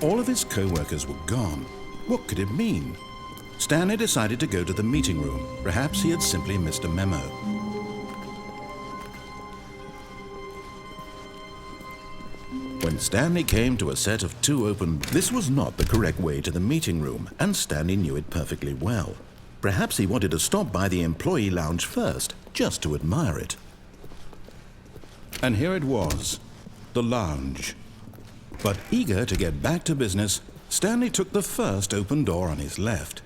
All of his co-workers were gone. What could it mean? Stanley decided to go to the meeting room. Perhaps he had simply missed a memo. When Stanley came to a set of 2 open, this was not the correct way to the meeting room, and Stanley knew it perfectly well. Perhaps he wanted to stop by the employee lounge first, just to admire it. And here it was, the lounge. But eager to get back to business, Stanley took the first open door on his left.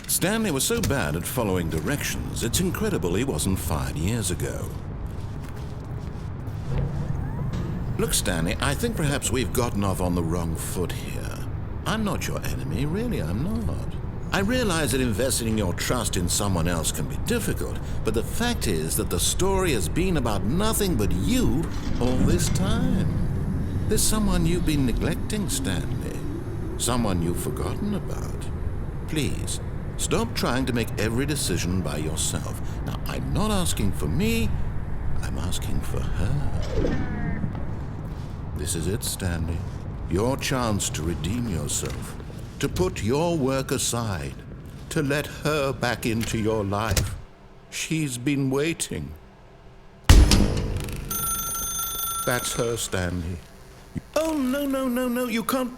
Stanley was so bad at following directions, it's incredible he wasn't fired years ago. Look, Stanley, I think perhaps we've gotten off on the wrong foot here. I'm not your enemy, really, I'm not. I realize that investing your trust in someone else can be difficult, but the fact is that the story has been about nothing but you all this time. There's someone you've been neglecting, Stanley. Someone you've forgotten about. Please, stop trying to make every decision by yourself. Now, I'm not asking for me, I'm asking for her. This is it, Stanley. Your chance to redeem yourself, to put your work aside, to let her back into your life. She's been waiting. That's her, Stanley. Oh, no, you can't.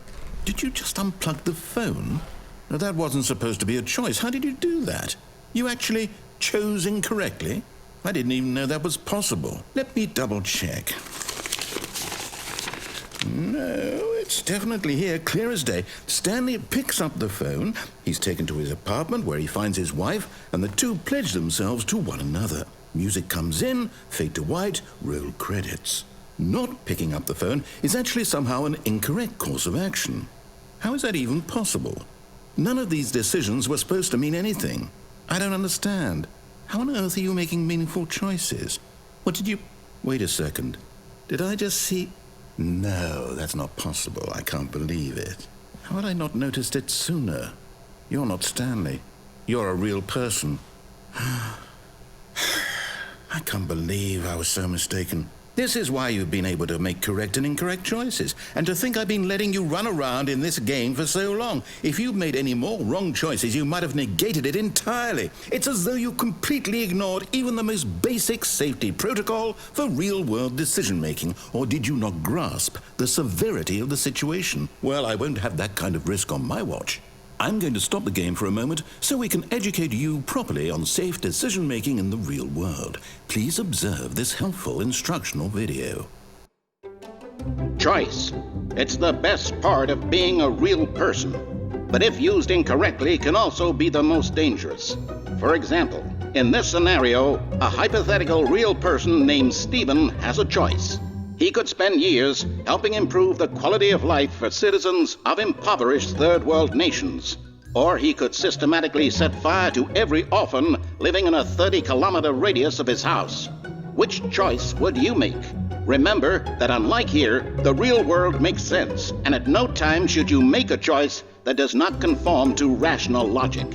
Did you just unplug the phone? No, that wasn't supposed to be a choice. How did you do that? You actually chose incorrectly? I didn't even know that was possible. Let me double check. No, it's definitely here, clear as day. Stanley picks up the phone. He's taken to his apartment where he finds his wife, and the two pledge themselves to one another. Music comes in, fade to white, roll credits. Not picking up the phone is actually somehow an incorrect course of action. How is that even possible? None of these decisions were supposed to mean anything. I don't understand. How on earth are you making meaningful choices? What did you... Wait a second. Did I just see... No, that's not possible. I can't believe it. How had I not noticed it sooner? You're not Stanley. You're a real person. I can't believe I was so mistaken. This is why you've been able to make correct and incorrect choices. And to think I've been letting you run around in this game for so long. If you'd made any more wrong choices, you might have negated it entirely. It's as though you completely ignored even the most basic safety protocol for real-world decision-making. Or did you not grasp the severity of the situation? Well, I won't have that kind of risk on my watch. I'm going to stop the game for a moment so we can educate you properly on safe decision-making in the real world. Please observe this helpful instructional video. Choice. It's the best part of being a real person. But if used incorrectly, can also be the most dangerous. For example, in this scenario, a hypothetical real person named Stephen has a choice. He could spend years helping improve the quality of life for citizens of impoverished third world nations. Or he could systematically set fire to every orphan living in a 30-kilometer radius of his house. Which choice would you make? Remember that unlike here, the real world makes sense, and at no time should you make a choice that does not conform to rational logic.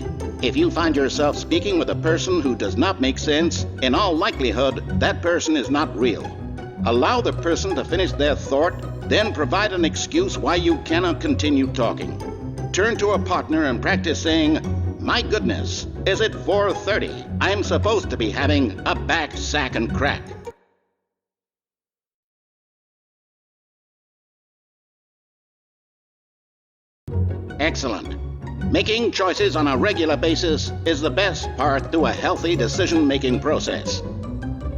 If you find yourself speaking with a person who does not make sense, in all likelihood, that person is not real. Allow the person to finish their thought, then provide an excuse why you cannot continue talking. Turn to a partner and practice saying, "My goodness, is it 4:30? I'm supposed to be having a back, sack, and crack." Excellent. Making choices on a regular basis is the best part to a healthy decision-making process.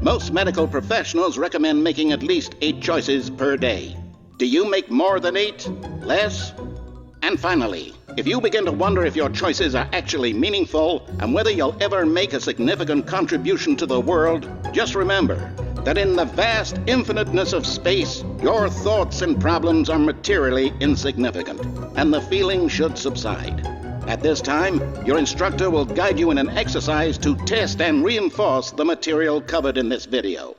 Most medical professionals recommend making at least 8 choices per day. Do you make more than 8? Less? And finally, if you begin to wonder if your choices are actually meaningful and whether you'll ever make a significant contribution to the world, just remember that in the vast infiniteness of space, your thoughts and problems are materially insignificant, and the feeling should subside. At this time, your instructor will guide you in an exercise to test and reinforce the material covered in this video.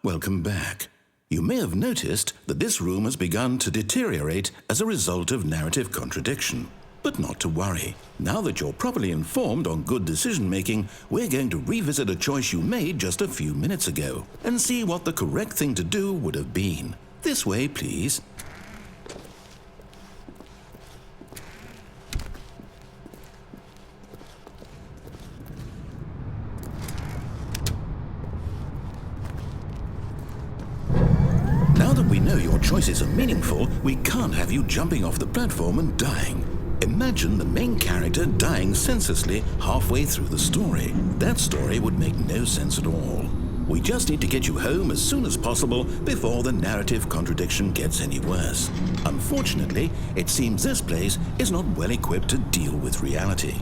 Welcome back. You may have noticed that this room has begun to deteriorate as a result of narrative contradiction. But not to worry. Now that you're properly informed on good decision-making, we're going to revisit a choice you made just a few minutes ago and see what the correct thing to do would have been. This way, please. Now that we know your choices are meaningful, we can't have you jumping off the platform and dying. Imagine the main character dying senselessly halfway through the story. That story would make no sense at all. We just need to get you home as soon as possible before the narrative contradiction gets any worse. Unfortunately, it seems this place is not well equipped to deal with reality.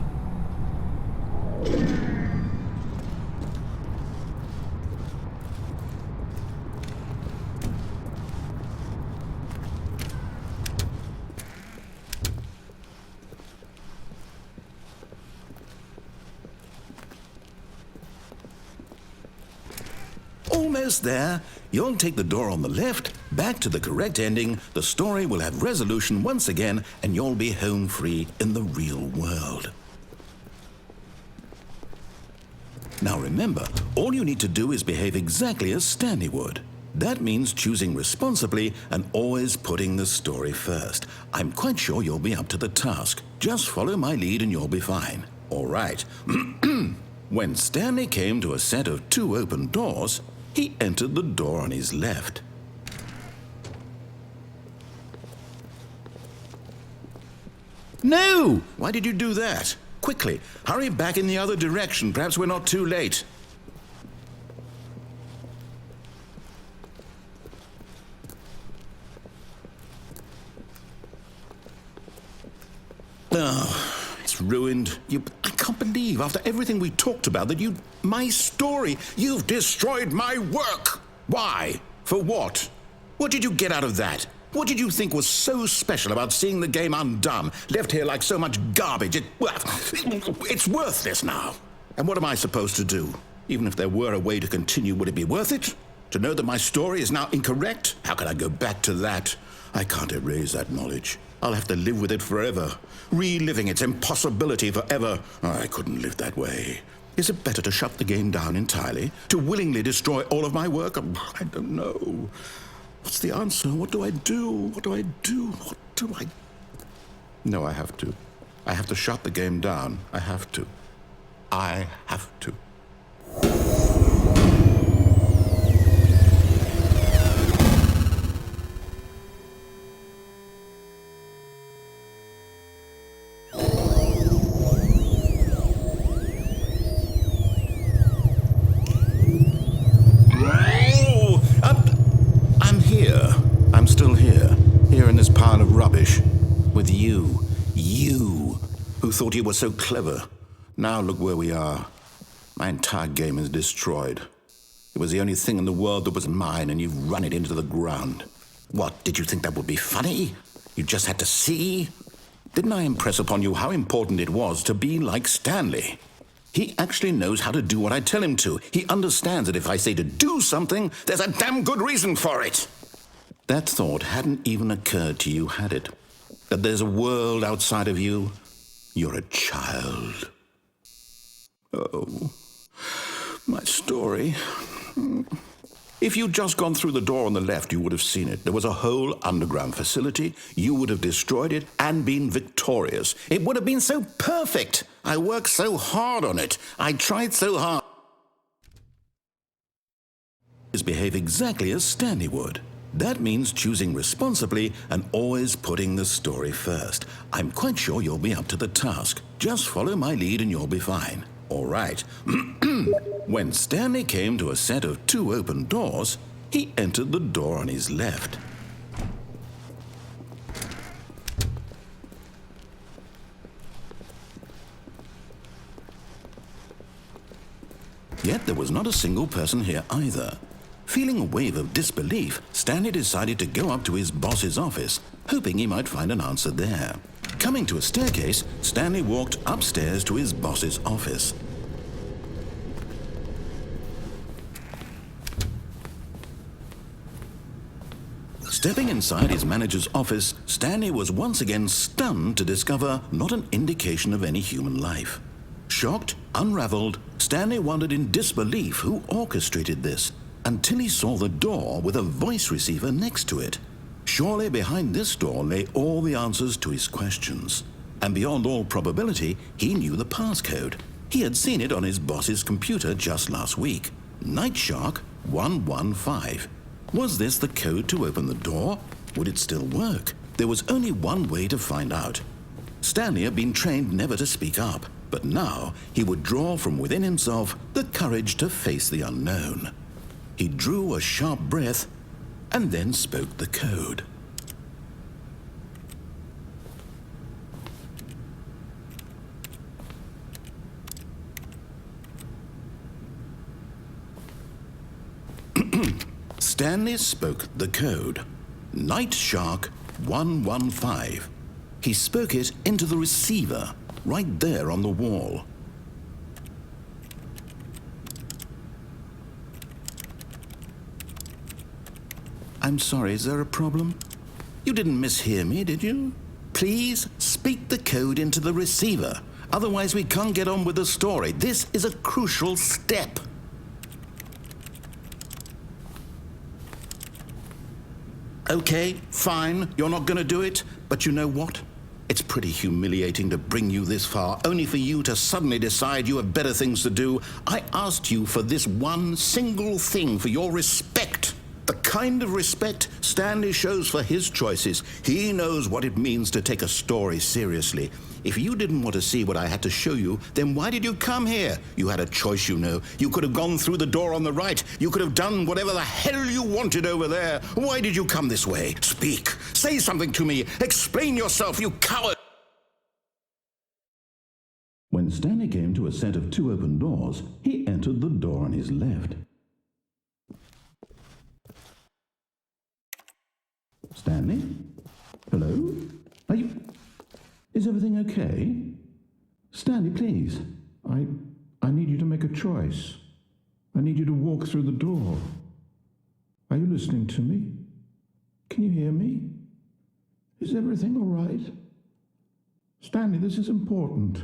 Almost there. You'll take the door on the left, back to the correct ending, the story will have resolution once again, and you'll be home free in the real world. Now remember, all you need to do is behave exactly as Stanley would. That means choosing responsibly and always putting the story first. I'm quite sure you'll be up to the task. Just follow my lead and you'll be fine. All right. When Stanley came to a set of 2 open doors, he entered the door on his left. No! Why did you do that? Quickly, hurry back in the other direction. Perhaps we're not too late. Oh, it's ruined. I can't believe, after everything we talked about, that my story, you've destroyed my work. Why? For what? What did you get out of that? What did you think was so special about seeing the game undone, left here like so much garbage? It's worthless now. And what am I supposed to do? Even if there were a way to continue, would it be worth it? To know that my story is now incorrect? How can I go back to that? I can't erase that knowledge. I'll have to live with it forever, reliving its impossibility forever. I couldn't live that way. Is it better to shut the game down entirely? To willingly destroy all of my work? I don't know. What's the answer? What do I do? What do I do? What do I... No, I have to. I have to shut the game down. I have to. I have to. With you who thought you were so clever. Now look where we are. My entire game is destroyed. It was the only thing in the world that was mine, and you've run it into the ground. What, did you think that would be funny? You just had to see? Didn't I impress upon you how important it was to be like Stanley? He actually knows how to do what I tell him to. He understands that if I say to do something, there's a damn good reason for it. That thought hadn't even occurred to you, had it? That there's a world outside of you? You're a child. Oh, my story. If you'd just gone through the door on the left, you would have seen it. There was a whole underground facility. You would have destroyed it and been victorious. It would have been so perfect. I worked so hard on it. I tried so hard. Behave exactly as Stanley would. That means choosing responsibly and always putting the story first. I'm quite sure you'll be up to the task. Just follow my lead and you'll be fine. All right. When Stanley came to a set of 2 open doors, he entered the door on his left. Yet there was not a single person here either. Feeling a wave of disbelief, Stanley decided to go up to his boss's office, hoping he might find an answer there. Coming to a staircase, Stanley walked upstairs to his boss's office. Stepping inside his manager's office, Stanley was once again stunned to discover not an indication of any human life. Shocked, unraveled, Stanley wondered in disbelief who orchestrated this, until he saw the door with a voice receiver next to it. Surely behind this door lay all the answers to his questions. And beyond all probability, he knew the passcode. He had seen it on his boss's computer just last week. Night Shark 115. Was this the code to open the door? Would it still work? There was only one way to find out. Stanley had been trained never to speak up, but now he would draw from within himself the courage to face the unknown. He drew a sharp breath and then spoke the code. Stanley spoke the code. Night Shark 115. He spoke it into the receiver, right there on the wall. I'm sorry, is there a problem? You didn't mishear me, did you? Please speak the code into the receiver. Otherwise, we can't get on with the story. This is a crucial step. Okay, fine, you're not going to do it, but you know what? It's pretty humiliating to bring you this far, only for you to suddenly decide you have better things to do. I asked you for this one single thing, for your respect. The kind of respect Stanley shows for his choices. He knows what it means to take a story seriously. If you didn't want to see what I had to show you, then why did you come here? You had a choice, you know. You could have gone through the door on the right. You could have done whatever the hell you wanted over there. Why did you come this way? Speak. Say something to me. Explain yourself, you coward. When Stanley came to a set of two open doors, he entered the door on his left. Stanley? Hello? Are you... Is everything okay? Stanley, please. I need you to make a choice. I need you to walk through the door. Are you listening to me? Can you hear me? Is everything all right? Stanley, this is important.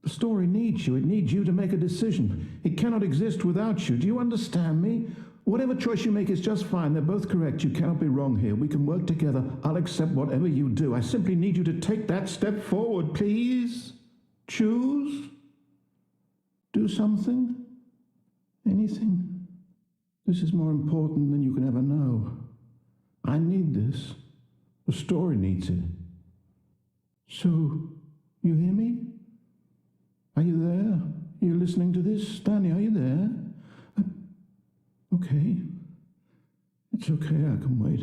The story needs you. It needs you to make a decision. It cannot exist without you. Do you understand me? Whatever choice you make is just fine. They're both correct. You cannot be wrong here. We can work together. I'll accept whatever you do. I simply need you to take that step forward, please. Choose. Do something. Anything. This is more important than you can ever know. I need this. The story needs it. So, you hear me? Are you there? Are you listening to this? Stanley, are you there? Okay. It's okay, I can wait.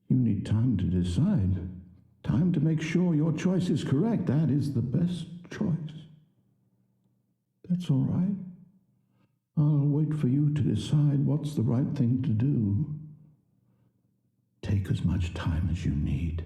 You need time to decide. Time to make sure your choice is correct. That is the best choice. That's all right. I'll wait for you to decide what's the right thing to do. Take as much time as you need.